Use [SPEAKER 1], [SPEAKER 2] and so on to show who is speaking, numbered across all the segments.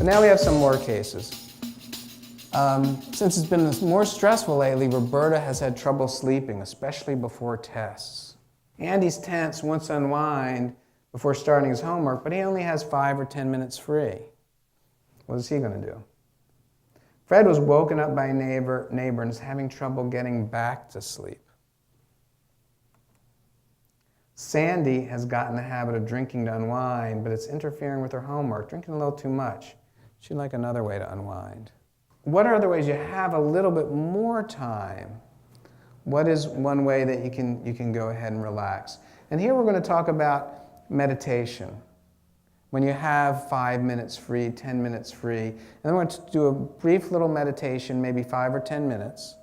[SPEAKER 1] But now we have some more cases. Since it's been more stressful lately, Roberta has had trouble sleeping, especially before tests. Andy's tense, wants to unwind before starting his homework, but he only has 5 or 10 minutes free. What is he going to do? Fred was woken up by a neighbor and is having trouble getting back to sleep. Sandy has gotten the habit of drinking to unwind, but it's interfering with her homework, drinking a little too much. She'd like another way to unwind. What are other ways you have a little bit more time? What is one way that you can go ahead and relax? And here we're going to talk about meditation. When you have 5 minutes free, 10 minutes free, and then we're going to do a brief little meditation, maybe 5 or 10 minutes,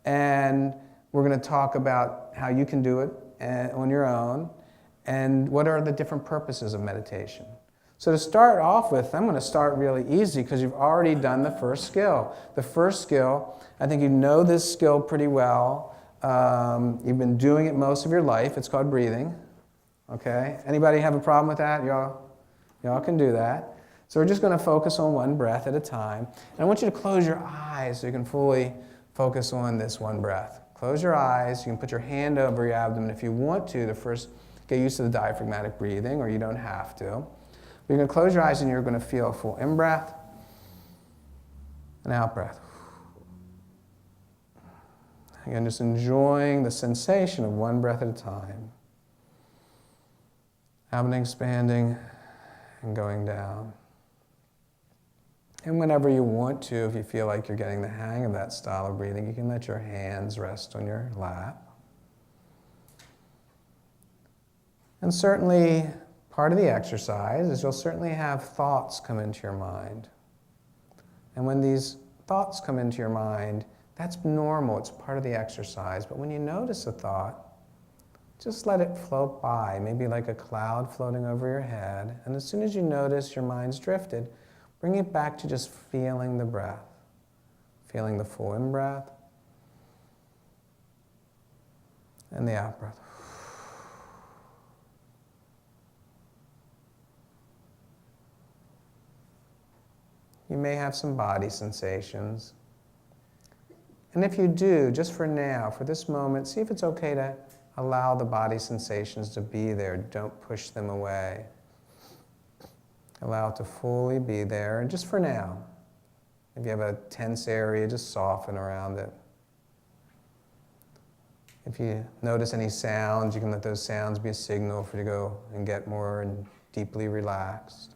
[SPEAKER 1] and we're going to talk about how you can do it on your own, and what are the different purposes of meditation. So to start off with, I'm going to start really easy because you've already done the first skill. The first skill, I think you know this skill pretty well. You've been doing it most of your life. It's called breathing. Okay? Anybody have a problem with that? Y'all can do that. So we're just going to focus on one breath at a time. And I want you to close your eyes so you can fully focus on this one breath. Close your eyes. You can put your hand over your abdomen if you want to first get used to the diaphragmatic breathing, or you don't have to. You're going to close your eyes and you're going to feel a full in-breath and out-breath. Again, just enjoying the sensation of one breath at a time. Abdomen expanding and going down. And whenever you want to, if you feel like you're getting the hang of that style of breathing, you can let your hands rest on your lap. And certainly, part of the exercise is you'll certainly have thoughts come into your mind. And when these thoughts come into your mind, that's normal, it's part of the exercise. But when you notice a thought, just let it float by, maybe like a cloud floating over your head. And as soon as you notice your mind's drifted, bring it back to just feeling the breath, feeling the full in-breath and the out-breath. You may have some body sensations. And if you do, just for now, for this moment, see if it's okay to allow the body sensations to be there. Don't push them away. Allow it to fully be there, and just for now. If you have a tense area, just soften around it. If you notice any sounds, you can let those sounds be a signal for you to go and get more and deeply relaxed.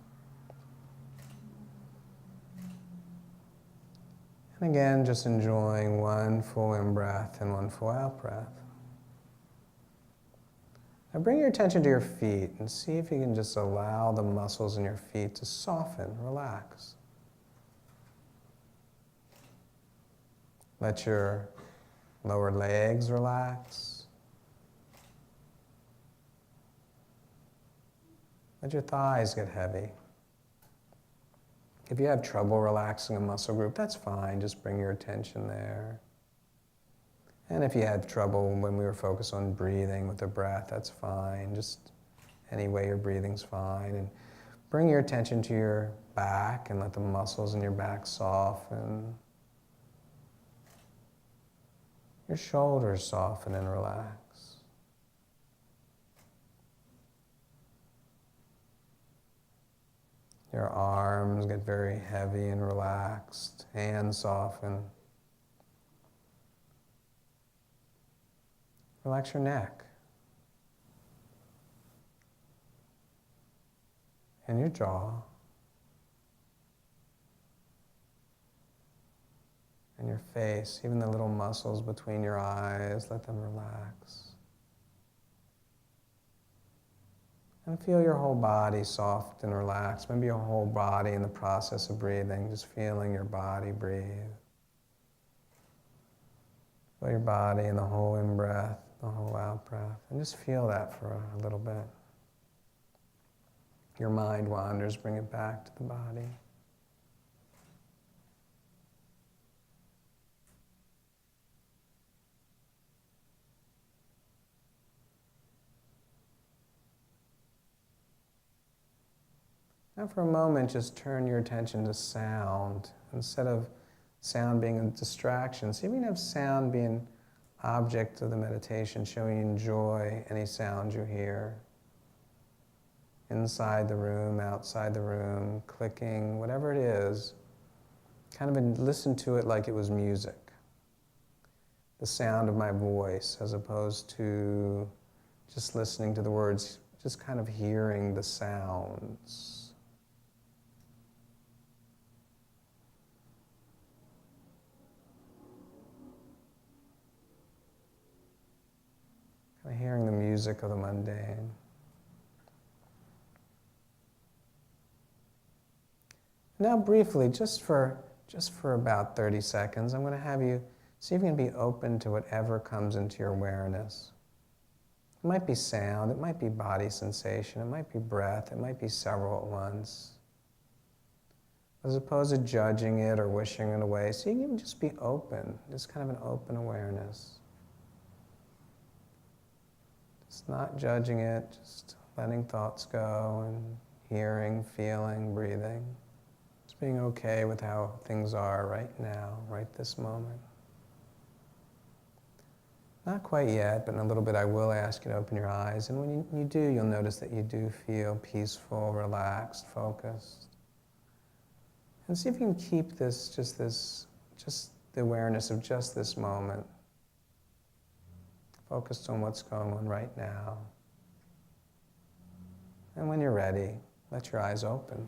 [SPEAKER 1] And again, just enjoying one full in-breath and one full out-breath. Now bring your attention to your feet and see if you can just allow the muscles in your feet to soften, relax. Let your lower legs relax. Let your thighs get heavy. If you have trouble relaxing a muscle group, that's fine. Just bring your attention there. And if you had trouble when we were focused on breathing with the breath, that's fine. Just any way you're breathing's fine. And bring your attention to your back and let the muscles in your back soften. Your shoulders soften and relax. Your arms get very heavy and relaxed. Hands soften. Relax your neck. And your jaw. And your face, even the little muscles between your eyes, let them relax. And feel your whole body soft and relaxed. Maybe your whole body in the process of breathing, just feeling your body breathe. Feel your body in the whole in-breath, the whole out-breath. And just feel that for a little bit. Your mind wanders, bring it back to the body. Now for a moment, just turn your attention to sound. Instead of sound being a distraction, see if you can have sound being object of the meditation, showing you enjoy any sound you hear. Inside the room, outside the room, clicking, whatever it is, kind of listen to it like it was music. The sound of my voice, as opposed to just listening to the words, just kind of hearing the sounds. Kind of hearing the music of the mundane. Now briefly, just for about 30 seconds, I'm going to have you see if you can be open to whatever comes into your awareness. It might be sound, it might be body sensation, it might be breath, it might be several at once. As opposed to judging it or wishing it away, so you can just be open, just kind of an open awareness. Just not judging it, just letting thoughts go and hearing, feeling, breathing. Just being okay with how things are right now, right this moment. Not quite yet, but in a little bit I will ask you to open your eyes. And when you do, you'll notice that you do feel peaceful, relaxed, focused. And see if you can keep just the awareness of just this moment. Focused on what's going on right now. And when you're ready, let your eyes open.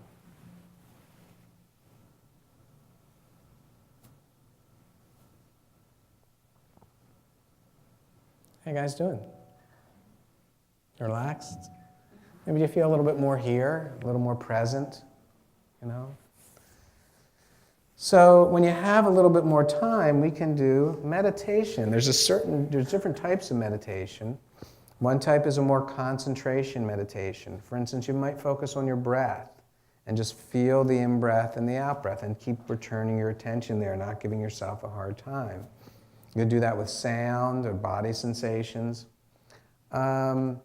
[SPEAKER 1] How you guys doing? Relaxed? Maybe you feel a little bit more here, a little more present, you know? So when you have a little bit more time, we can do meditation. There's different types of meditation. One type is a more concentration meditation. For instance, you might focus on your breath and just feel the in-breath and the out-breath and keep returning your attention there, not giving yourself a hard time. You could do that with sound or body sensations. Some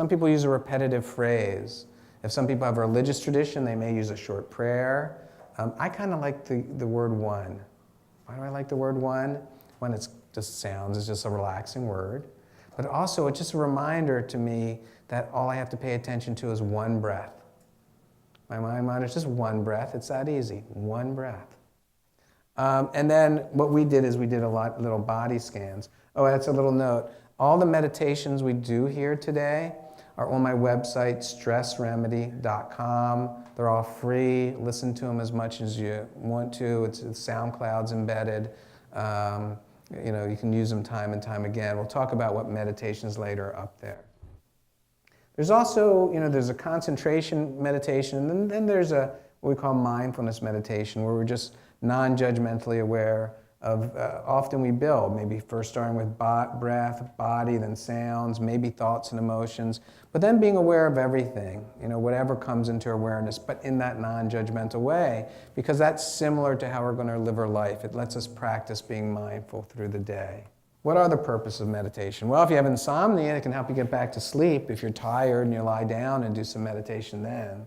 [SPEAKER 1] people use a repetitive phrase. If some people have a religious tradition, they may use a short prayer. I kind of like the word one. Why do I like the word one? One, it just sounds, it's just a relaxing word. But also, it's just a reminder to me that all I have to pay attention to is one breath. My mind is just one breath. It's that easy, one breath. And then what we did is we did little body scans. Oh, that's a little note. All the meditations we do here today are on my website, stressremedy.com. They're all free. Listen to them as much as you want to. It's SoundCloud's embedded. You can use them time and time again. We'll talk about what meditations later up there. There's also, there's a concentration meditation, and then there's what we call mindfulness meditation, where we're just non-judgmentally aware of, often we build, maybe first starting with breath, body, then sounds, maybe thoughts and emotions, but then being aware of everything, whatever comes into awareness, but in that non-judgmental way, because that's similar to how we're going to live our life. It lets us practice being mindful through the day. What are the purposes of meditation? Well, if you have insomnia, it can help you get back to sleep. If you're tired and you lie down and do some meditation then.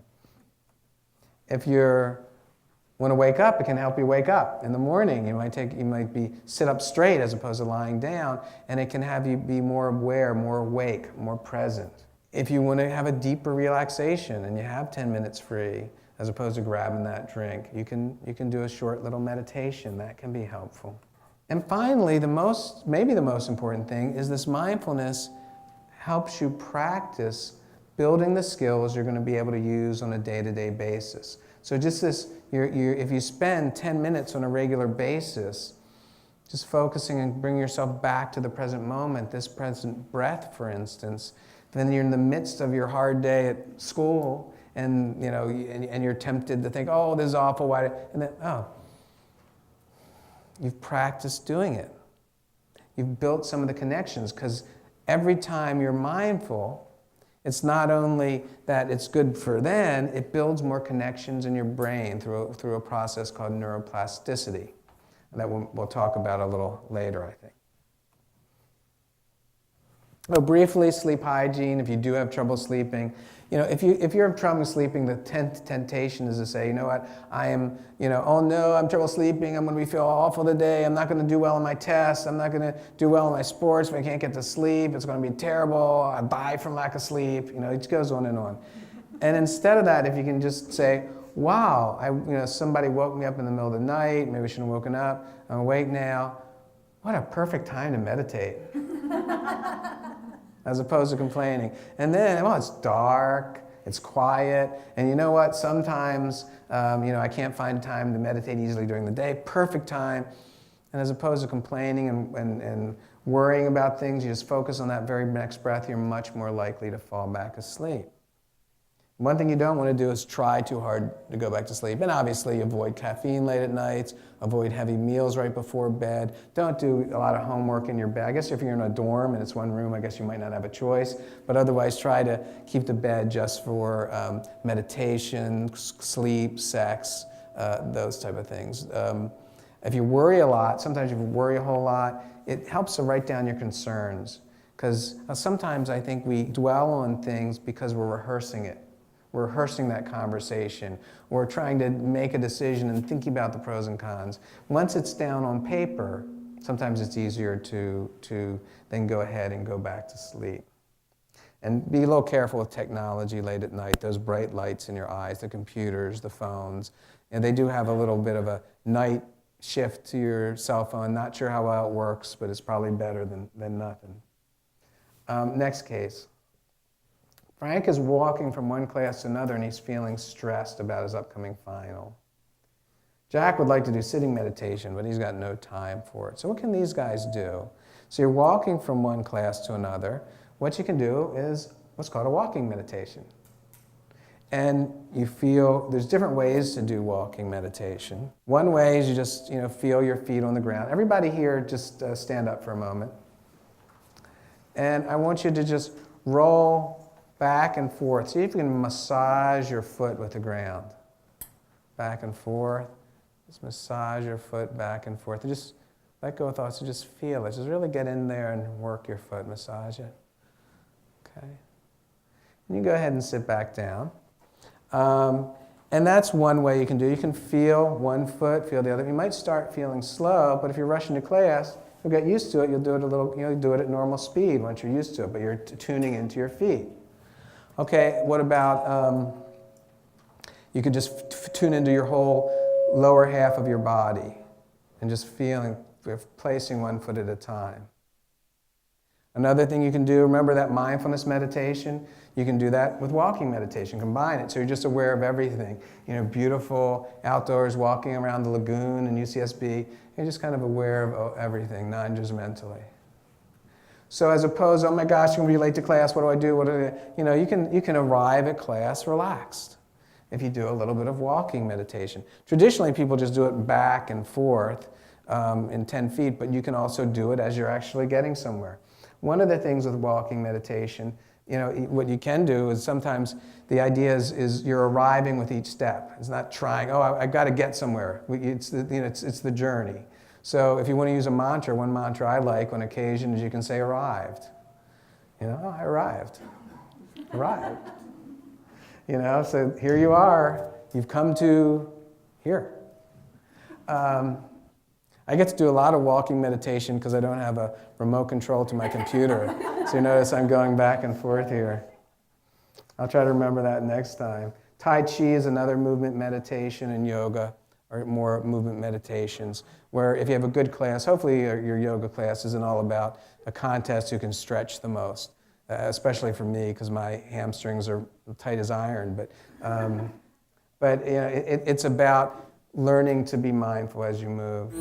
[SPEAKER 1] If you want to wake up, it can help you wake up in the morning. You might sit up straight as opposed to lying down, and it can have you be more aware, more awake, more present. If you want to have a deeper relaxation and you have 10 minutes free, as opposed to grabbing that drink, you can do a short little meditation. That can be helpful. And finally, maybe the most important thing is this mindfulness helps you practice building the skills you're going to be able to use on a day-to-day basis. So just this, if you spend 10 minutes on a regular basis, just focusing and bringing yourself back to the present moment, this present breath, for instance, then you're in the midst of your hard day at school, and you're tempted to think, oh, this is awful, why? And then, you've practiced doing it. You've built some of the connections, because every time you're mindful, it's not only that it's good for then, it builds more connections in your brain through a process called neuroplasticity. And that we'll talk about a little later, I think. So briefly, sleep hygiene, if you do have trouble sleeping. If you have trouble sleeping, the temptation is to say, you know what, I am, oh no, I'm trouble sleeping, I'm going to feel awful today, I'm not going to do well in my tests, I'm not going to do well in my sports, if I can't get to sleep, it's going to be terrible, I'll die from lack of sleep, it just goes on and on. And instead of that, if you can just say, wow, somebody woke me up in the middle of the night, maybe I shouldn't have woken up, I'm awake now, what a perfect time to meditate. As opposed to complaining. And then, it's dark, it's quiet, and you know what? Sometimes, I can't find time to meditate easily during the day. Perfect time. And as opposed to complaining and worrying about things, you just focus on that very next breath, you're much more likely to fall back asleep. One thing you don't want to do is try too hard to go back to sleep. And obviously, avoid caffeine late at nights, avoid heavy meals right before bed. Don't do a lot of homework in your bed. I guess if you're in a dorm and it's one room, I guess you might not have a choice. But otherwise, try to keep the bed just for meditation, sleep, sex, those type of things. If you worry a lot, sometimes if you worry a whole lot, it helps to write down your concerns. Because sometimes I think we dwell on things because we're rehearsing it. We're rehearsing that conversation. We're trying to make a decision and thinking about the pros and cons. Once it's down on paper, sometimes it's easier to then go ahead and go back to sleep. And be a little careful with technology late at night, those bright lights in your eyes, the computers, the phones. And they do have a little bit of a night shift to your cell phone. Not sure how well it works, but it's probably better than nothing. Next case. Frank is walking from one class to another and he's feeling stressed about his upcoming final. Jack would like to do sitting meditation, but he's got no time for it. So what can these guys do? So you're walking from one class to another. What you can do is what's called a walking meditation. And you feel, there's different ways to do walking meditation. One way is you just feel your feet on the ground. Everybody here just stand up for a moment. And I want you to just roll back and forth. See if you can massage your foot with the ground. Back and forth. Just massage your foot back and forth. And just let go of thoughts and just feel it. Just really get in there and work your foot, massage it. Okay. And you go ahead and sit back down. And that's one way you can do it. You can feel one foot, feel the other. You might start feeling slow, but if you're rushing to class, you'll get used to it. You'll do it a little, do it at normal speed once you're used to it, but you're tuning into your feet. Okay, what about, you could just tune into your whole lower half of your body and just placing one foot at a time. Another thing you can do, remember that mindfulness meditation? You can do that with walking meditation, combine it. So you're just aware of everything. Beautiful outdoors, walking around the lagoon in UCSB. You're just kind of aware of everything, non-judgmentally. So as opposed, oh my gosh, I'm going to be late to class, what do I do? You can arrive at class relaxed if you do a little bit of walking meditation. Traditionally, people just do it back and forth in 10 feet, but you can also do it as you're actually getting somewhere. One of the things with walking meditation, what you can do is sometimes the idea is you're arriving with each step. It's not trying, I've got to get somewhere. It's the journey. So if you want to use a mantra, one mantra I like on occasion is you can say arrived. I arrived. Arrived. So here you are. You've come to here. I get to do a lot of walking meditation because I don't have a remote control to my computer. So you notice I'm going back and forth here. I'll try to remember that next time. Tai Chi is another movement meditation, and yoga are more movement meditations, where if you have a good class, hopefully your yoga class isn't all about a contest who can stretch the most, especially for me because my hamstrings are tight as iron. But it's about learning to be mindful as you move.